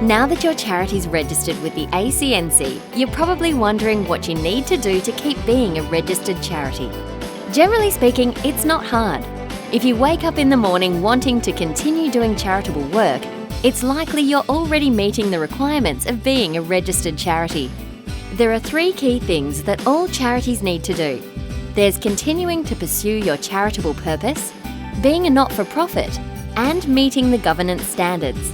Now that your charity's registered with the ACNC, you're probably wondering what you need to do to keep being a registered charity. Generally speaking, it's not hard. If you wake up in the morning wanting to continue doing charitable work, it's likely you're already meeting the requirements of being a registered charity. There are 3 key things that all charities need to do. There's continuing to pursue your charitable purpose, being a not-for-profit, and meeting the governance standards.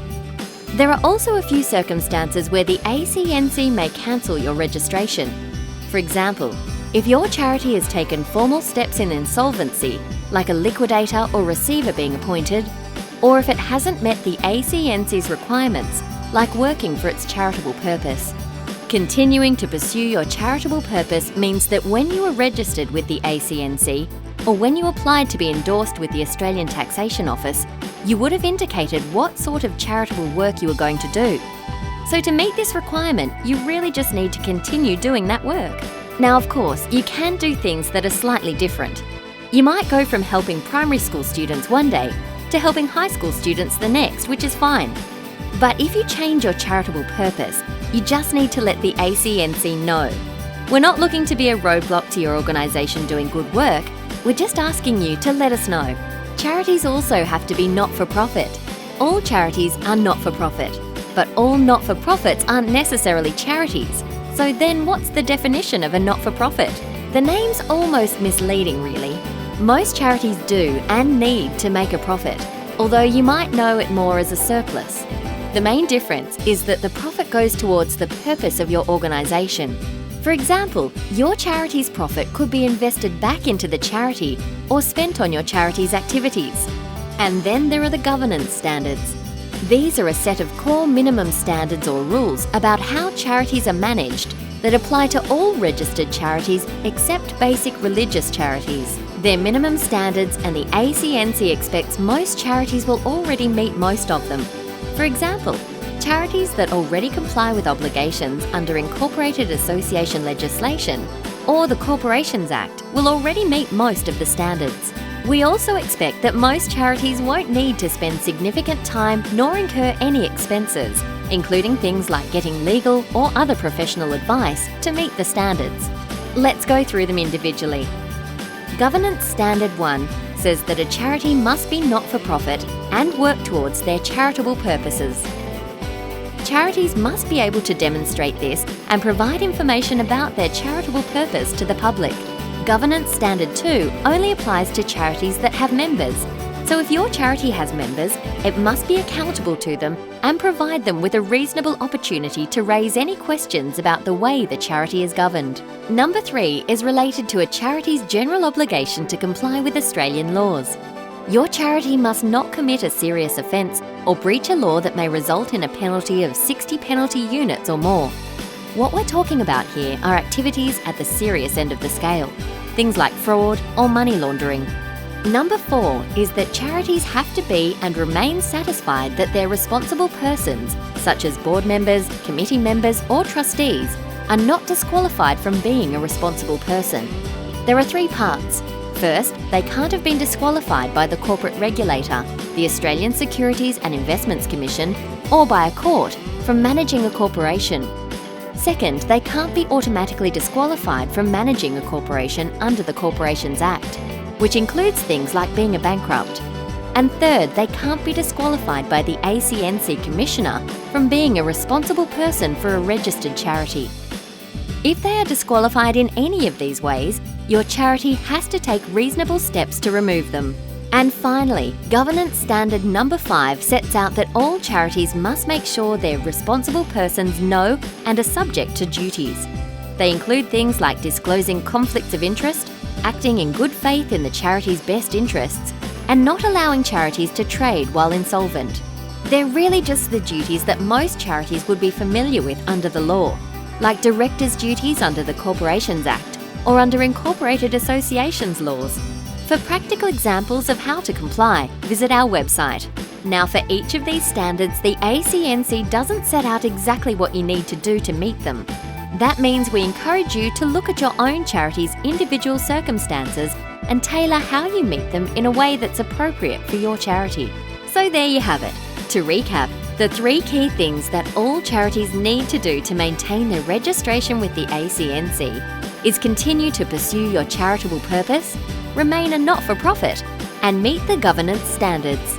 There are also a few circumstances where the ACNC may cancel your registration. For example, if your charity has taken formal steps in insolvency, like a liquidator or receiver being appointed, or if it hasn't met the ACNC's requirements, like working for its charitable purpose. Continuing to pursue your charitable purpose means that when you are registered with the ACNC, or when you applied to be endorsed with the Australian Taxation Office, you would have indicated what sort of charitable work you were going to do. So to meet this requirement, you really just need to continue doing that work. Now, of course, you can do things that are slightly different. You might go from helping primary school students one day to helping high school students the next, which is fine. But if you change your charitable purpose, you just need to let the ACNC know. We're not looking to be a roadblock to your organisation doing good work, we're just asking you to let us know. Charities also have to be not-for-profit. All charities are not-for-profit, but all not-for-profits aren't necessarily charities. So then what's the definition of a not-for-profit? The name's almost misleading, really. Most charities do and need to make a profit, although you might know it more as a surplus. The main difference is that the profit goes towards the purpose of your organisation. For example, your charity's profit could be invested back into the charity or spent on your charity's activities. And then there are the governance standards. These are a set of core minimum standards or rules about how charities are managed that apply to all registered charities except basic religious charities. They're minimum standards, and the ACNC expects most charities will already meet most of them. For example, charities that already comply with obligations under incorporated association legislation or the Corporations Act will already meet most of the standards. We also expect that most charities won't need to spend significant time nor incur any expenses, including things like getting legal or other professional advice to meet the standards. Let's go through them individually. Governance Standard 1 says that a charity must be not-for-profit and work towards their charitable purposes. Charities must be able to demonstrate this and provide information about their charitable purpose to the public. Governance Standard 2 only applies to charities that have members. So if your charity has members, it must be accountable to them and provide them with a reasonable opportunity to raise any questions about the way the charity is governed. Number 3 is related to a charity's general obligation to comply with Australian laws. Your charity must not commit a serious offence or breach a law that may result in a penalty of 60 penalty units or more. What we're talking about here are activities at the serious end of the scale, things like fraud or money laundering. Number 4 is that charities have to be and remain satisfied that their responsible persons, such as board members, committee members or trustees, are not disqualified from being a responsible person. There are 3 parts. First, they can't have been disqualified by the corporate regulator, the Australian Securities and Investments Commission, or by a court from managing a corporation. Second, they can't be automatically disqualified from managing a corporation under the Corporations Act, which includes things like being a bankrupt. And third, they can't be disqualified by the ACNC Commissioner from being a responsible person for a registered charity. If they are disqualified in any of these ways, your charity has to take reasonable steps to remove them. And finally, Governance Standard Number 5 sets out that all charities must make sure their responsible persons know and are subject to duties. They include things like disclosing conflicts of interest, acting in good faith in the charity's best interests, and not allowing charities to trade while insolvent. They're really just the duties that most charities would be familiar with under the law, like directors' duties under the Corporations Act or under incorporated associations laws. For practical examples of how to comply, visit our website. Now, for each of these standards, the ACNC doesn't set out exactly what you need to do to meet them. That means we encourage you to look at your own charity's individual circumstances and tailor how you meet them in a way that's appropriate for your charity. So there you have it. To recap, The 3 key things that all charities need to do to maintain their registration with the ACNC is continue to pursue your charitable purpose, remain a not-for-profit, and meet the governance standards.